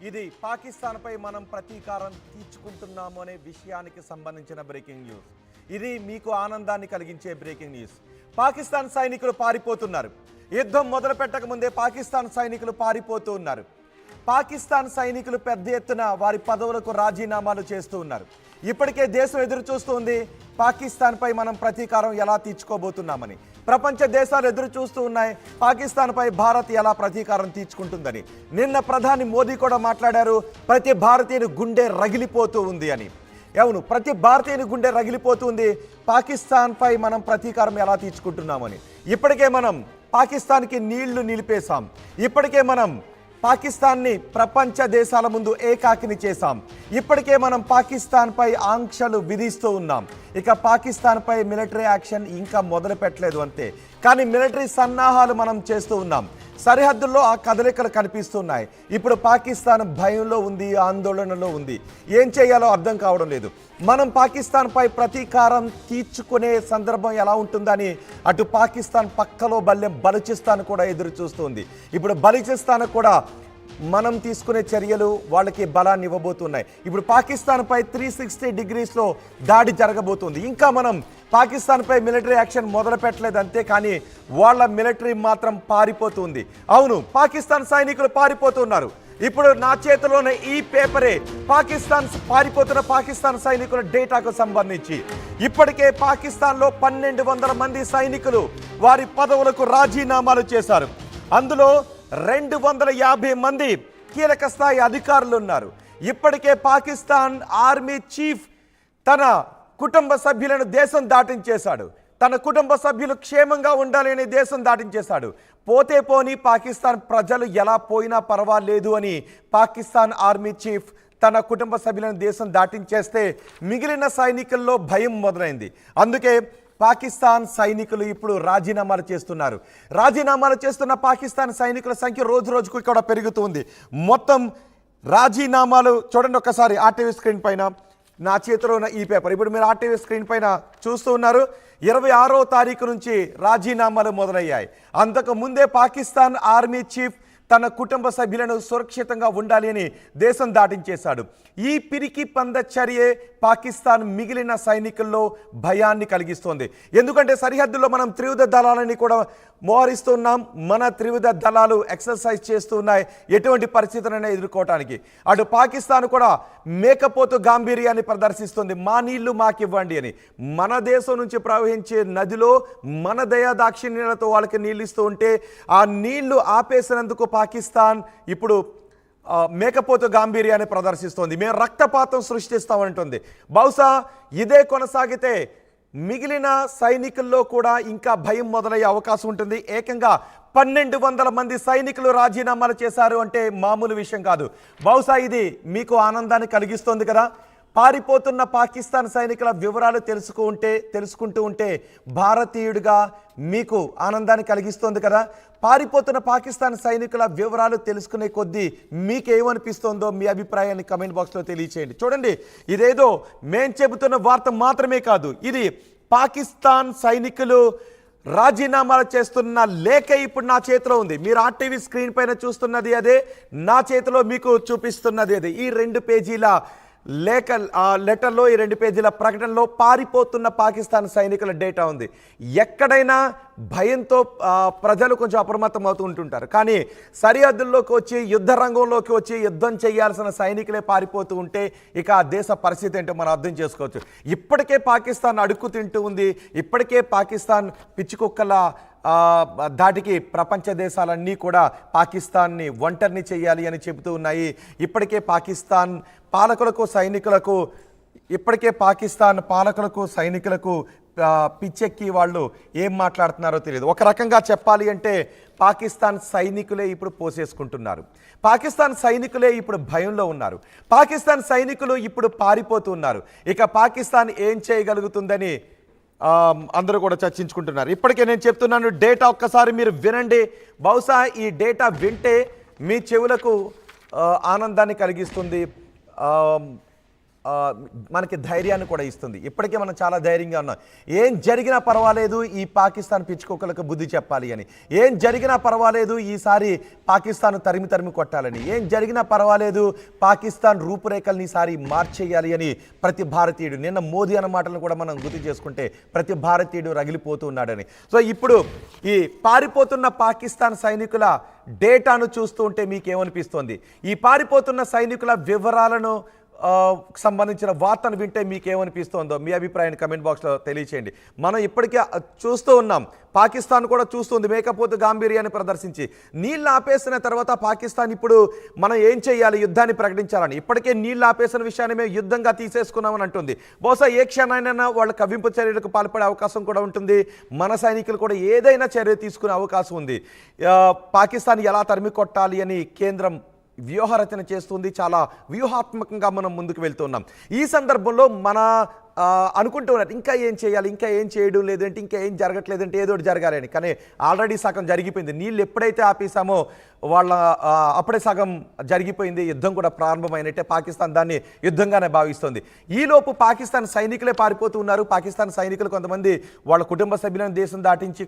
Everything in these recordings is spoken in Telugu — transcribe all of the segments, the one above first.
ఇది పాకిస్తాన్పై మనం ప్రతీకారం తీర్చుకుంటున్నాము అనే విషయానికి సంబంధించిన బ్రేకింగ్ న్యూస్. ఇది మీకు ఆనందాన్ని కలిగించే బ్రేకింగ్ న్యూస్. పాకిస్తాన్ సైనికులు పారిపోతున్నారు. యుద్ధం మొదలు పెట్టక ముందే పాకిస్తాన్ సైనికులు పారిపోతూ ఉన్నారు. పాకిస్తాన్ సైనికులు పెద్ద ఎత్తున వారి పదవులకు రాజీనామాలు చేస్తూ ఉన్నారు. ఇప్పటికే దేశం ఎదురు చూస్తుంది పాకిస్తాన్పై మనం ప్రతీకారం ఎలా తీర్చుకోబోతున్నామని. ప్రపంచ దేశాలు ఎదురు చూస్తూ ఉన్నాయి పాకిస్తాన్పై భారత్ ఎలా ప్రతీకారం తీర్చుకుంటుందని. నిన్న ప్రధాని మోదీ కూడా మాట్లాడారు, ప్రతి భారతీయుని గుండె రగిలిపోతూ ఉంది అని. అవును, ప్రతి భారతీయుని గుండె రగిలిపోతుంది పాకిస్తాన్పై మనం ప్రతీకారం ఎలా తీర్చుకుంటున్నామని. ఇప్పటికే మనం పాకిస్తాన్కి నీళ్లు నిలిపేశాం. ఇప్పటికే మనం పాకిస్తాన్ని ప్రపంచ దేశాల ముందు ఏకాకిని చేశాం. ఇప్పటికే మనం పాకిస్తాన్పై ఆంక్షలు విధిస్తూ ఉన్నాం. ఇక పాకిస్తాన్పై మిలిటరీ యాక్షన్ ఇంకా మొదలు పెట్టలేదు అంతే, కానీ మిలిటరీ సన్నాహాలు మనం చేస్తూ ఉన్నాం. సరిహద్దుల్లో ఆ కదలికలు కనిపిస్తున్నాయి. ఇప్పుడు పాకిస్తాన్ భయంలో ఉంది, ఆందోళనలో ఉంది. ఏం చేయాలో అర్థం కావడం లేదు. మనం పాకిస్తాన్పై ప్రతీకారం తీర్చుకునే సందర్భం ఎలా ఉంటుందని అటు పాకిస్తాన్ పక్కలో బలూచిస్తాన్ కూడా ఎదురు చూస్తుంది. ఇప్పుడు బలూచిస్తాన్ కూడా మనం తీసుకునే చర్యలు వాళ్ళకి బలాన్ని ఇవ్వబోతున్నాయి. ఇప్పుడు పాకిస్తాన్పై 360 డిగ్రీస్లో దాడి జరగబోతుంది. ఇంకా మనం పాకిస్తాన్పై మిలిటరీ యాక్షన్ మొదలు పెట్టలేదు అంతే, కానీ వాళ్ళ మిలిటరీ మాత్రం పారిపోతుంది. అవును, పాకిస్తాన్ సైనికులు పారిపోతున్నారు. ఇప్పుడు నా చేతిలోనే ఈ పేపరే పాకిస్తాన్ పారిపోతున్న పాకిస్తాన్ సైనికుల డేటాకు సంబంధించి. ఇప్పటికే పాకిస్తాన్లో 1200 మంది సైనికులు వారి పదవులకు రాజీనామాలు చేశారు. అందులో 250 మంది కీలక స్థాయి అధికారులు ఉన్నారు. ఇప్పటికే పాకిస్తాన్ ఆర్మీ చీఫ్ తన కుటుంబ సభ్యులను దేశం దాటించేశాడు. తన కుటుంబ సభ్యులు క్షేమంగా ఉండాలి అని దేశం దాటించేశాడు. పోతే పోని పాకిస్తాన్ ప్రజలు ఎలా పోయినా పర్వాలేదు అని పాకిస్తాన్ ఆర్మీ చీఫ్ తన కుటుంబ సభ్యులను దేశం దాటించేస్తే మిగిలిన సైనికుల్లో భయం మొదలైంది. అందుకే పాకిస్తాన్ సైనికులు ఇప్పుడు రాజీనామాలు చేస్తున్నారు. రాజీనామాలు చేస్తున్న పాకిస్తాన్ సైనికుల సంఖ్య రోజు రోజుకు ఇక్కడ పెరుగుతుంది. మొత్తం రాజీనామాలు చూడండి ఒకసారి ఆర్టీవీ స్క్రీన్ పైన. నా చేతిలో ఉన్న ఈ పేపర్ ఇప్పుడు మీరు ఆర్టీవీ స్క్రీన్ పైన చూస్తూ ఉన్నారు. 26వ తారీఖు నుంచి రాజీనామాలు మొదలయ్యాయి. అంతకు ముందే పాకిస్తాన్ ఆర్మీ చీఫ్ తన కుటుంబ సభ్యులను సురక్షితంగా ఉండాలి అని దేశం దాటించేశాడు. ఈ పిరికి పంద చర్యే పాకిస్తాన్ మిగిలిన సైనికుల్లో భయాన్ని కలిగిస్తోంది. ఎందుకంటే సరిహద్దుల్లో మనం త్రివిధ దళాలని కూడా మోహరిస్తున్నాం. మన త్రివిధ దళాలు ఎక్సర్సైజ్ చేస్తూ ఉన్నాయి ఎటువంటి పరిస్థితులైనా ఎదుర్కోవటానికి. అటు పాకిస్తాన్ కూడా మేకపోతు గాంభీర్యాన్ని ప్రదర్శిస్తుంది. మా నీళ్లు మాకివ్వండి అని. మన దేశం నుంచి ప్రవహించే నదిలో మన దయా దాక్షిణ్యాలతో వాళ్ళకి నీళ్ళు ఇస్తూ ఉంటే ఆ నీళ్లు ఆపేసినందుకు పాకిస్తాన్ ఇప్పుడు మేకపోతు గాంభీర్యాన్ని ప్రదర్శిస్తోంది. మేము రక్తపాతం సృష్టిస్తామంటుంది. బహుశా ఇదే కొనసాగితే మిగిలిన సైనికుల్లో కూడా ఇంకా భయం మొదలయ్యే అవకాశం ఉంటుంది. ఏకంగా 1200 మంది సైనికులు రాజీనామాలు చేశారు అంటే మామూలు విషయం కాదు. బహుశా ఇది మీకు ఆనందాన్ని కలిగిస్తోంది కదా. పారిపోతున్న పాకిస్తాన్ సైనికుల వివరాలు తెలుసుకుంటూ ఉంటే భారతీయుడిగా మీకు ఆనందాన్ని కలిగిస్తోంది కదా. పారిపోతున్న పాకిస్తాన్ సైనికుల వివరాలు తెలుసుకునే కొద్దీ మీకేమనిపిస్తోందో మీ అభిప్రాయాన్ని కమెంట్ బాక్స్లో తెలియచేయండి. చూడండి, ఇదేదో మేం చెబుతున్న వార్త మాత్రమే కాదు, ఇది పాకిస్తాన్ సైనికులు రాజీనామాలు చేస్తున్న లేఖ ఇప్పుడు నా చేతిలో ఉంది. మీరు ఆర్టీవీ స్క్రీన్ పైన చూస్తున్నది అదే, నా చేతిలో మీకు చూపిస్తున్నది అదే. ఈ 2 పేజీల లెటర్లో, ఈ 2 పేజీల ప్రకటనలో పారిపోతున్న పాకిస్తాన్ సైనికుల డేటా ఉంది. ఎక్కడైనా భయంతో ప్రజలు కొంచెం అప్రమత్తం అవుతూ ఉంటుంటారు, కానీ సరిహద్దుల్లోకి వచ్చి యుద్ధ రంగంలోకి వచ్చి యుద్ధం చేయాల్సిన సైనికులే పారిపోతూ ఉంటే ఇక ఆ దేశ పరిస్థితి ఏంటో మనం అర్థం చేసుకోవచ్చు. ఇప్పటికే పాకిస్తాన్ అడుక్కు తింటూ ఉంది. ఇప్పటికే పాకిస్తాన్ పిచ్చికుక్కల దాటికి ప్రపంచ దేశాలన్నీ కూడా పాకిస్తాన్ని ఒంటరిని చేయాలి అని చెబుతూ ఉన్నాయి. ఇప్పటికే పాకిస్తాన్ పాలకులకు సైనికులకు పిచ్చెక్కి వాళ్ళు ఏం మాట్లాడుతున్నారో తెలియదు. ఒక రకంగా చెప్పాలి అంటే పాకిస్తాన్ సైనికులే ఇప్పుడు పోసేసుకుంటున్నారు. పాకిస్తాన్ సైనికులే ఇప్పుడు భయంలో ఉన్నారు. పాకిస్తాన్ సైనికులు ఇప్పుడు పారిపోతున్నారు. ఇక పాకిస్తాన్ ఏం చేయగలుగుతుందని అందరూ కూడా చర్చించుకుంటున్నారు. ఇప్పటికే నేను చెప్తున్నాను, డేటా ఒక్కసారి మీరు వినండి. బహుశా ఈ డేటా వింటే మీ చెవులకు ఆనందాన్ని కలిగిస్తుంది. మనకి ధైర్యాన్ని కూడా ఇస్తుంది. ఇప్పటికే మనం చాలా ధైర్యంగా ఉన్నాం. ఏం జరిగినా పర్వాలేదు, ఈ పాకిస్తాన్ పిచ్చుకోకలకు బుద్ధి చెప్పాలి అని. ఏం జరిగినా పర్వాలేదు, ఈసారి పాకిస్తాన్ తరిమి కొట్టాలని. ఏం జరిగినా పర్వాలేదు, పాకిస్తాన్ రూపురేఖల్ని ఈసారి మార్చేయాలి అని ప్రతి భారతీయుడు, నిన్న మోదీ అన్న మాటలను కూడా మనం గుర్తు చేసుకుంటే ప్రతి భారతీయుడు రగిలిపోతూ ఉన్నాడని. సో ఇప్పుడు ఈ పారిపోతున్న పాకిస్తాన్ సైనికుల డేటాను చూస్తూ ఉంటే మీకేమనిపిస్తోంది? ఈ పారిపోతున్న సైనికుల వివరాలను సంబంధించిన వార్తను వింటే మీకేమనిపిస్తోందో మీ అభిప్రాయాన్ని కమెంట్ బాక్స్లో తెలియచేయండి. మనం ఇప్పటికే చూస్తూ ఉన్నాం, పాకిస్తాన్ కూడా చూస్తుంది మేకపోతు గాంభీర్యాన్ని ప్రదర్శించి. నీళ్ళు ఆపేసిన తర్వాత పాకిస్తాన్ ఇప్పుడు మనం ఏం చేయాలి, యుద్ధాన్ని ప్రకటించాలని. ఇప్పటికే నీళ్ళు ఆపేసిన విషయాన్ని మేము యుద్ధంగా తీసేసుకున్నామని అంటుంది. బహుశా ఏ క్షణానైనా వాళ్ళ కవ్వింపు చర్యలకు పాల్పడే అవకాశం కూడా ఉంటుంది. మన సైనికులు కూడా ఏదైనా చర్య తీసుకునే అవకాశం ఉంది. పాకిస్తాన్ ఎలా తరిమి కొట్టాలి అని కేంద్రం వ్యూహరచన చేస్తుంది. చాలా వ్యూహాత్మకంగా మనం ముందుకు వెళ్తున్నాం. ఈ సందర్భంలో మన అనుకుంటూ ఉన్నారు ఇంకా ఏం చేయాలి, ఇంకా ఏం చేయడం లేదంటే, ఇంకా ఏం జరగట్లేదంటే ఏదో ఒకటి జరగాలని. కానీ ఆల్రెడీ సగం జరిగిపోయింది. నీళ్ళు ఎప్పుడైతే ఆపేసామో వాళ్ళ అప్పుడే సగం జరిగిపోయింది. యుద్ధం కూడా ప్రారంభమైనట్టే. పాకిస్తాన్ దాన్ని యుద్ధంగానే భావిస్తుంది. ఈలోపు పాకిస్తాన్ సైనికులే పారిపోతూ ఉన్నారు. పాకిస్తాన్ సైనికులు కొంతమంది వాళ్ళ కుటుంబ సభ్యులను దేశం దాటించి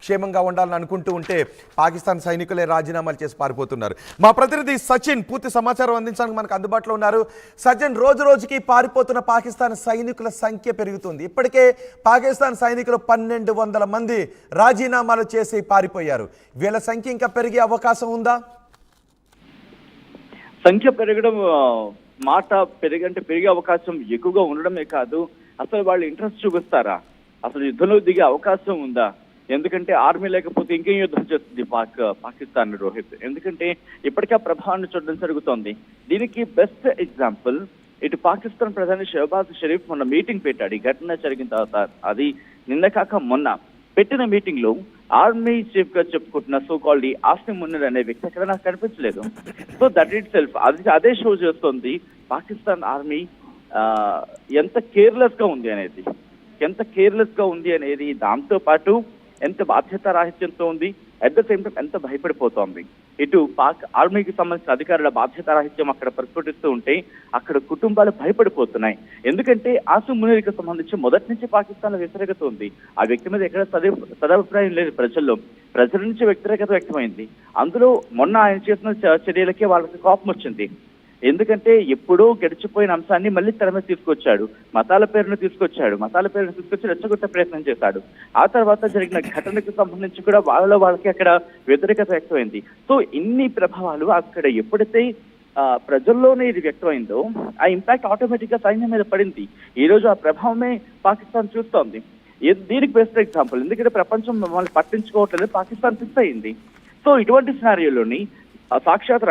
క్షేమంగా ఉండాలని అనుకుంటూ ఉంటే పాకిస్తాన్ సైనికులే రాజీనామాలు చేసి పారిపోతున్నారు. మా ప్రతినిధి సచిన్ పూర్తి సమాచారం అందించడానికి మనకు అందుబాటులో ఉన్నారు. సచిన్, రోజు రోజుకి పారిపోతున్న పాకిస్తాన్ సైనికుల సంఖ్య పెరుగుతుంది. ఇప్పటికే పాకిస్తాన్ సైనికులు 1200 మంది రాజీనామాలు చేసి పారిపోయారు. వీళ్ళ సంఖ్య ఇంకా పెరిగే అవకాశం ఉందా? సంఖ్య పెరగడం మాట పెరిగే అవకాశం ఎక్కువగా ఉండడమే కాదు, అసలు వాళ్ళు ఇంట్రెస్ట్ చూపిస్తారా, అసలు యుద్ధంలో దిగే అవకాశం ఉందా? ఎందుకంటే ఆర్మీ లేకపోతే ఇంకేం యుద్ధం చేస్తుంది పాకిస్తాన్ రోహిత్. ఎందుకంటే ఇప్పటికే ఆ ప్రభావాన్ని చూడడం జరుగుతోంది. దీనికి బెస్ట్ ఎగ్జాంపుల్ ఇటు పాకిస్తాన్ ప్రధాని షహబాజ్ షరీఫ్ మొన్న మీటింగ్ పెట్టాడు. ఈ ఘటన జరిగిన తర్వాత, అది నిన్న కాక మొన్న పెట్టిన మీటింగ్ లో ఆర్మీ చీఫ్ గా చెప్పుకుంటున్న సో కాల్డ్ ఆసిమ్ మునీర్ అనే వ్యక్తి అక్కడ నాకు కనిపించలేదు. సో దట్ ఇట్ సెల్ఫ్ అదే షో చేస్తుంది పాకిస్తాన్ ఆర్మీ ఎంత కేర్లెస్ గా ఉంది అనేది, దాంతో పాటు ఎంత బాధ్యత రాహిత్యంతో ఉంది, అట్ ద సేమ్ టైం ఎంత భయపడిపోతోంది. ఇటు పాక్ ఆర్మీకి సంబంధించిన అధికారుల బాధ్యత రాహిత్యం అక్కడ ప్రస్ఫుటిస్తూ ఉంటే అక్కడ కుటుంబాలు భయపడిపోతున్నాయి. ఎందుకంటే ఆసిమ్ మునీర్కి సంబంధించి మొదటి నుంచి పాకిస్తాన్ లో వ్యతిరేకత ఉంది. ఆ వ్యక్తి మీద ఎక్కడ సదాభిప్రాయం లేదు ప్రజల నుంచి వ్యతిరేకత వ్యక్తమైంది. అందులో మొన్న ఆయన చేసిన చర్యలకే వాళ్ళకి కోపం వచ్చింది. ఎందుకంటే ఎప్పుడో గడిచిపోయిన అంశాన్ని మళ్ళీ తెర మీద తీసుకొచ్చాడు. మతాల పేరును తీసుకొచ్చి రెచ్చగొట్టే ప్రయత్నం చేశాడు. ఆ తర్వాత జరిగిన ఘటనకు సంబంధించి కూడా వాళ్ళకి అక్కడ వ్యతిరేకత వ్యక్తమైంది. సో ఇన్ని ప్రభావాలు అక్కడ ఎప్పుడైతే ప్రజల్లోనే ఇది వ్యక్తమైందో ఆ ఇంపాక్ట్ ఆటోమేటిక్ గా సైన్యం మీద పడింది. ఈ రోజు ఆ ప్రభావమే పాకిస్తాన్ చూస్తోంది. దీనికి బెస్ట్ ఎగ్జాంపుల్, ఎందుకంటే ప్రపంచం మమ్మల్ని పట్టించుకోవట్లేదు, పాకిస్తాన్ ఫిక్స్ అయింది. సో ఇటువంటి సినారియోలోని సాక్షాత్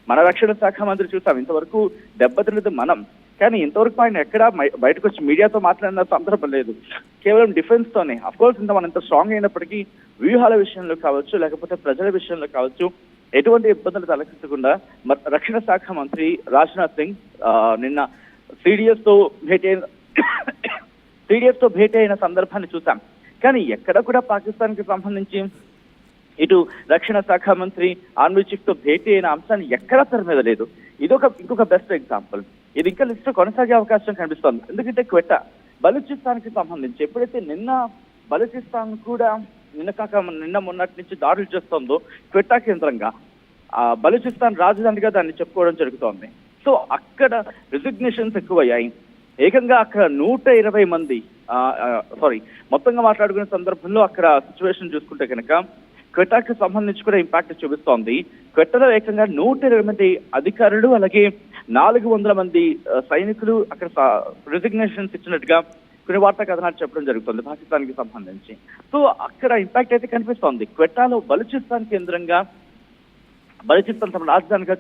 మన రక్షణ శాఖ మంత్రి చూసాం, ఇంతవరకు దెబ్బతిన్నది మనం. కానీ ఇంతవరకు ఆయన ఎక్కడా బయటకు వచ్చి మీడియాతో మాట్లాడిన సందర్భం లేదు. కేవలం డిఫెన్స్ తోనే. అఫ్ కోర్స్ మనం ఎంత స్ట్రాంగ్ అయినప్పటికీ వ్యూహాల విషయంలో కావచ్చు, లేకపోతే ప్రజల విషయంలో కావచ్చు, ఎటువంటి ఇబ్బందులు తలెత్తకుండా రక్షణ శాఖ మంత్రి రాజ్నాథ్ సింగ్ నిన్న సిడిఎస్ తో భేటీ అయిన సందర్భాన్ని చూసాం. కానీ ఎక్కడ కూడా పాకిస్తాన్ కి సంబంధించి ఇటు రక్షణ శాఖ మంత్రి ఆర్మీ చీఫ్ తో భేటీ అయిన అంశాన్ని ఎక్కడా తెర మీద లేదు. ఇంకొక బెస్ట్ ఎగ్జాంపుల్. ఇది ఇంకా లిస్ట్ కొనసాగే అవకాశం కనిపిస్తోంది. ఎందుకంటే క్వెట్టా బలూచిస్తాన్ కి సంబంధించి ఎప్పుడైతే బలూచిస్తాన్ కూడా నిన్న మొన్నటి నుంచి దాడులు చేస్తోందో క్వెట్టా కేంద్రంగా బలూచిస్తాన్ రాజధానిగా దాన్ని చెప్పుకోవడం జరుగుతోంది. సో అక్కడ రిజిగ్నేషన్స్ ఎక్కువయ్యాయి. ఏకంగా అక్కడ 120 మంది మొత్తంగా మాట్లాడుకునే సందర్భంలో అక్కడ సిచ్యువేషన్ చూసుకుంటే కనుక క్వెట్టాకి సంబంధించి కూడా ఇంపాక్ట్ చూపిస్తోంది. క్వెట్టాలో ఏకంగా 120 మంది అధికారులు, అలాగే 400 మంది సైనికులు అక్కడ రిజిగ్నేషన్స్ ఇచ్చినట్టుగా కొన్ని వార్తా కథనాలు చెప్పడం జరుగుతుంది పాకిస్తాన్ కి సంబంధించి. సో అక్కడ ఇంపాక్ట్ అయితే కనిపిస్తోంది. క్వెట్టాలో బలూచిస్తాన్ కేంద్రంగా, బలూచిస్తాన్ తమ రాజధానిగా